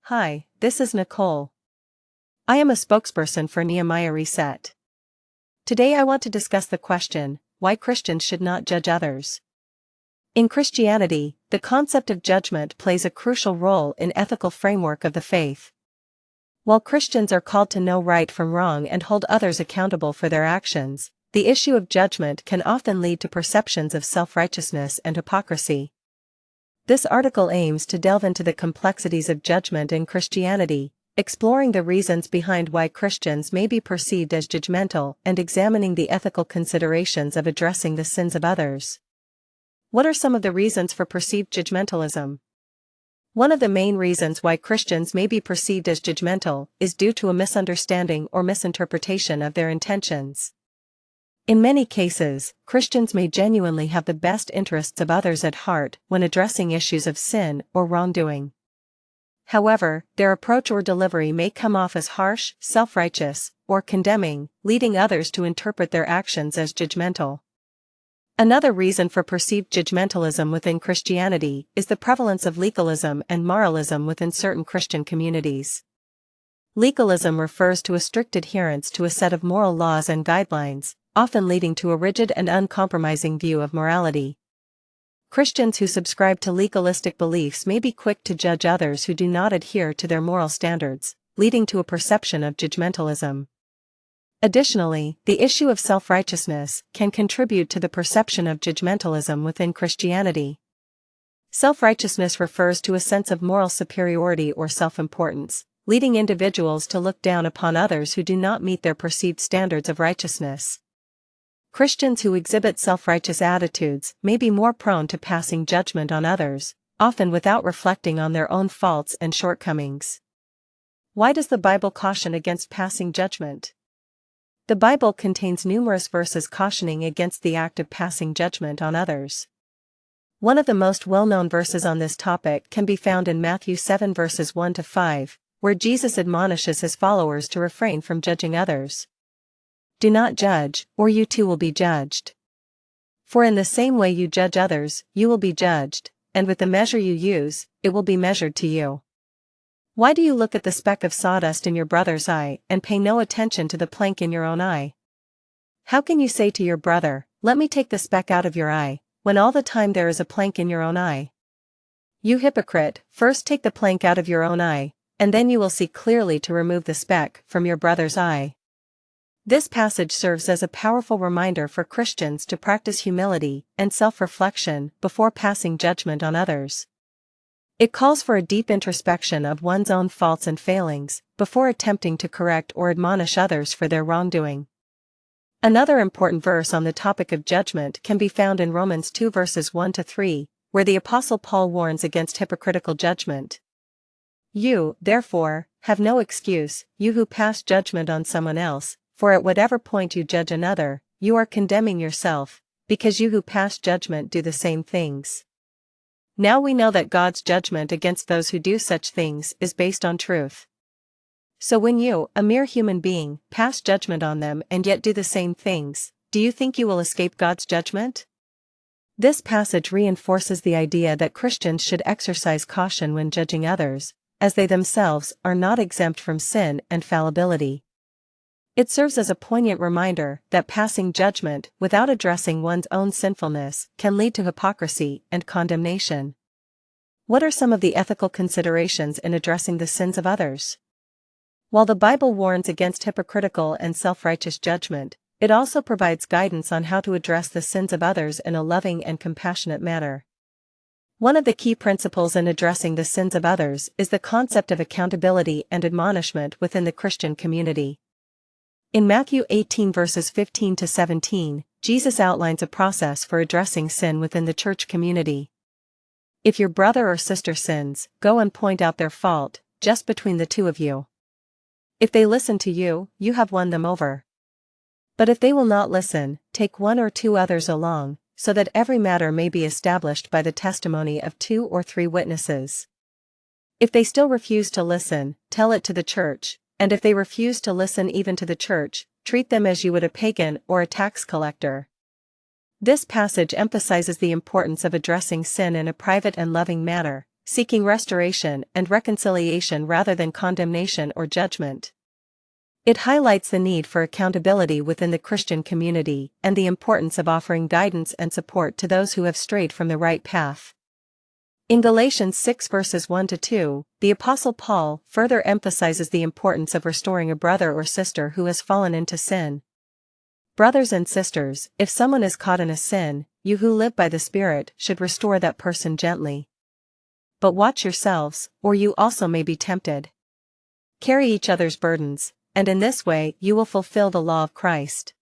Hi, this is Nicole. I am a spokesperson for Nehemiah Reset. Today I want to discuss the question, why Christians should not judge others. In Christianity, the concept of judgment plays a crucial role in the ethical framework of the faith. While Christians are called to know right from wrong and hold others accountable for their actions, the issue of judgment can often lead to perceptions of self-righteousness and hypocrisy. This article aims to delve into the complexities of judgment in Christianity, exploring the reasons behind why Christians may be perceived as judgmental and examining the ethical considerations of addressing the sins of others. What are some of the reasons for perceived judgmentalism? One of the main reasons why Christians may be perceived as judgmental is due to a misunderstanding or misinterpretation of their intentions. In many cases, Christians may genuinely have the best interests of others at heart when addressing issues of sin or wrongdoing. However, their approach or delivery may come off as harsh, self-righteous, or condemning, leading others to interpret their actions as judgmental. Another reason for perceived judgmentalism within Christianity is the prevalence of legalism and moralism within certain Christian communities. Legalism refers to a strict adherence to a set of moral laws and guidelines, often leading to a rigid and uncompromising view of morality. Christians who subscribe to legalistic beliefs may be quick to judge others who do not adhere to their moral standards, leading to a perception of judgmentalism. Additionally, the issue of self-righteousness can contribute to the perception of judgmentalism within Christianity. Self-righteousness refers to a sense of moral superiority or self-importance, leading individuals to look down upon others who do not meet their perceived standards of righteousness. Christians who exhibit self-righteous attitudes may be more prone to passing judgment on others, often without reflecting on their own faults and shortcomings. Why does the Bible caution against passing judgment? The Bible contains numerous verses cautioning against the act of passing judgment on others. One of the most well-known verses on this topic can be found in Matthew 7 verses 1 to 5, where Jesus admonishes his followers to refrain from judging others. Do not judge, or you too will be judged. For in the same way you judge others, you will be judged, and with the measure you use, it will be measured to you. Why do you look at the speck of sawdust in your brother's eye and pay no attention to the plank in your own eye? How can you say to your brother, "Let me take the speck out of your eye," when all the time there is a plank in your own eye? You hypocrite, first take the plank out of your own eye, and then you will see clearly to remove the speck from your brother's eye. This passage serves as a powerful reminder for Christians to practice humility and self-reflection before passing judgment on others. It calls for a deep introspection of one's own faults and failings, before attempting to correct or admonish others for their wrongdoing. Another important verse on the topic of judgment can be found in Romans 2 verses 1 to 3, where the Apostle Paul warns against hypocritical judgment. You, therefore, have no excuse, you who pass judgment on someone else, for at whatever point you judge another, you are condemning yourself, because you who pass judgment do the same things. Now we know that God's judgment against those who do such things is based on truth. So when you, a mere human being, pass judgment on them and yet do the same things, do you think you will escape God's judgment? This passage reinforces the idea that Christians should exercise caution when judging others, as they themselves are not exempt from sin and fallibility. It serves as a poignant reminder that passing judgment without addressing one's own sinfulness can lead to hypocrisy and condemnation. What are some of the ethical considerations in addressing the sins of others? While the Bible warns against hypocritical and self-righteous judgment, it also provides guidance on how to address the sins of others in a loving and compassionate manner. One of the key principles in addressing the sins of others is the concept of accountability and admonishment within the Christian community. In Matthew 18 verses 15 to 17, Jesus outlines a process for addressing sin within the church community. If your brother or sister sins, go and point out their fault, just between the two of you. If they listen to you, you have won them over. But if they will not listen, take one or two others along, so that every matter may be established by the testimony of 2 or 3 witnesses. If they still refuse to listen, tell it to the church. And if they refuse to listen even to the church, treat them as you would a pagan or a tax collector. This passage emphasizes the importance of addressing sin in a private and loving manner, seeking restoration and reconciliation rather than condemnation or judgment. It highlights the need for accountability within the Christian community and the importance of offering guidance and support to those who have strayed from the right path. In Galatians 6 verses 1-2, the Apostle Paul further emphasizes the importance of restoring a brother or sister who has fallen into sin. Brothers and sisters, if someone is caught in a sin, you who live by the Spirit should restore that person gently. But watch yourselves, or you also may be tempted. Carry each other's burdens, and in this way you will fulfill the law of Christ.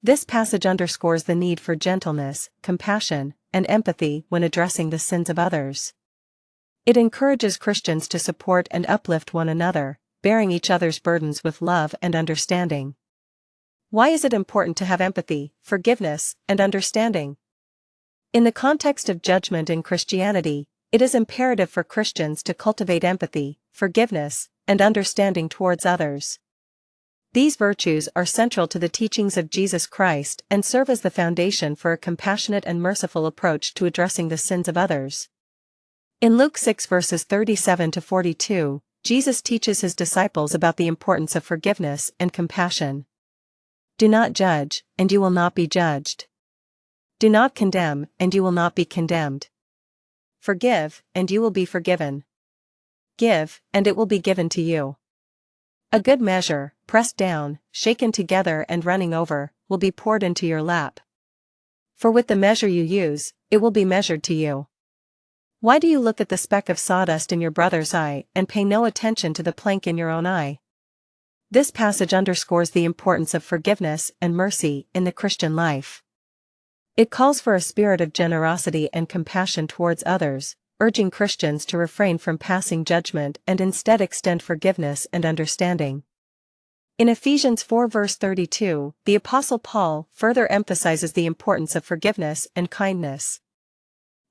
This passage underscores the need for gentleness, compassion, and empathy when addressing the sins of others. It encourages Christians to support and uplift one another, bearing each other's burdens with love and understanding. Why is it important to have empathy, forgiveness, and understanding? In the context of judgment in Christianity, it is imperative for Christians to cultivate empathy, forgiveness, and understanding towards others. These virtues are central to the teachings of Jesus Christ and serve as the foundation for a compassionate and merciful approach to addressing the sins of others. In Luke 6 verses 37-42, Jesus teaches his disciples about the importance of forgiveness and compassion. Do not judge, and you will not be judged. Do not condemn, and you will not be condemned. Forgive, and you will be forgiven. Give, and it will be given to you. A good measure, pressed down, shaken together and running over, will be poured into your lap. For with the measure you use, it will be measured to you. Why do you look at the speck of sawdust in your brother's eye and pay no attention to the plank in your own eye? This passage underscores the importance of forgiveness and mercy in the Christian life. It calls for a spirit of generosity and compassion towards others, urging Christians to refrain from passing judgment and instead extend forgiveness and understanding. In Ephesians 4 verse 32, the Apostle Paul further emphasizes the importance of forgiveness and kindness.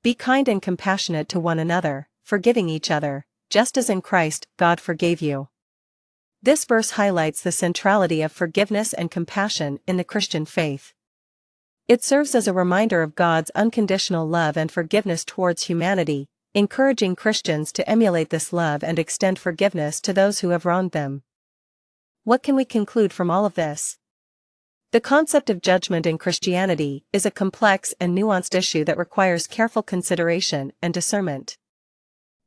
Be kind and compassionate to one another, forgiving each other, just as in Christ God forgave you. This verse highlights the centrality of forgiveness and compassion in the Christian faith. It serves as a reminder of God's unconditional love and forgiveness towards humanity, encouraging Christians to emulate this love and extend forgiveness to those who have wronged them. What can we conclude from all of this? The concept of judgment in Christianity is a complex and nuanced issue that requires careful consideration and discernment.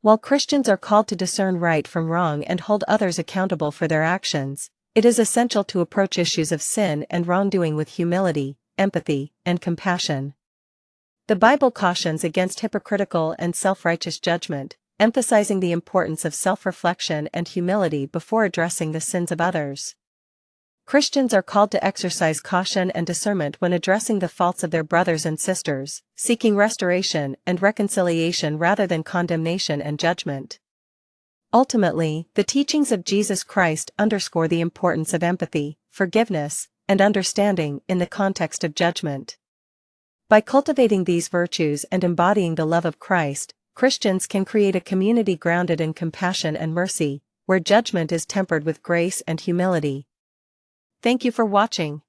While Christians are called to discern right from wrong and hold others accountable for their actions, it is essential to approach issues of sin and wrongdoing with humility, empathy, and compassion. The Bible cautions against hypocritical and self-righteous judgment, emphasizing the importance of self-reflection and humility before addressing the sins of others. Christians are called to exercise caution and discernment when addressing the faults of their brothers and sisters, seeking restoration and reconciliation rather than condemnation and judgment. Ultimately, the teachings of Jesus Christ underscore the importance of empathy, forgiveness, and understanding in the context of judgment. By cultivating these virtues and embodying the love of Christ, Christians can create a community grounded in compassion and mercy, where judgment is tempered with grace and humility. Thank you for watching.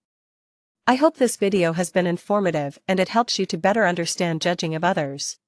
I hope this video has been informative and it helps you to better understand judging of others.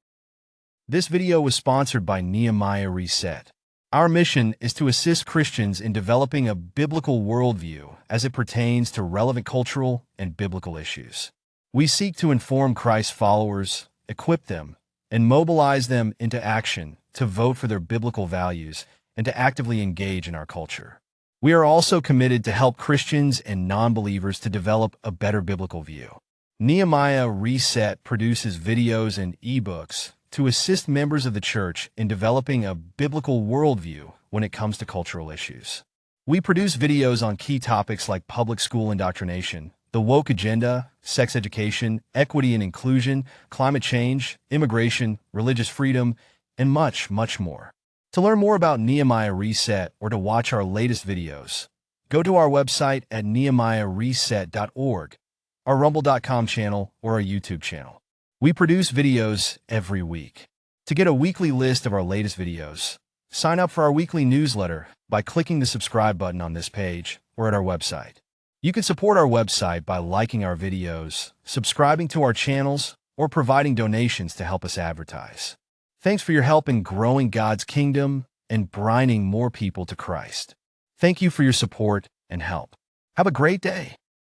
This video was sponsored by Nehemiah Reset. Our mission is to assist Christians in developing a biblical worldview as it pertains to relevant cultural and biblical issues. We seek to inform Christ's followers, equip them, and mobilize them into action to vote for their biblical values and to actively engage in our culture. We are also committed to help Christians and non-believers to develop a better biblical view. Nehemiah Reset produces videos and ebooks to assist members of the church in developing a biblical worldview when it comes to cultural issues. We produce videos on key topics like public school indoctrination, the woke agenda, sex education, equity and inclusion, climate change, immigration, religious freedom, and much, much more. To learn more about Nehemiah Reset or to watch our latest videos, go to our website at nehemiahreset.org, our rumble.com channel, or our YouTube channel. We produce videos every week. To get a weekly list of our latest videos, sign up for our weekly newsletter by clicking the subscribe button on this page or at our website. You can support our website by liking our videos, subscribing to our channels, or providing donations to help us advertise. Thanks for your help in growing God's kingdom and bringing more people to Christ. Thank you for your support and help. Have a great day.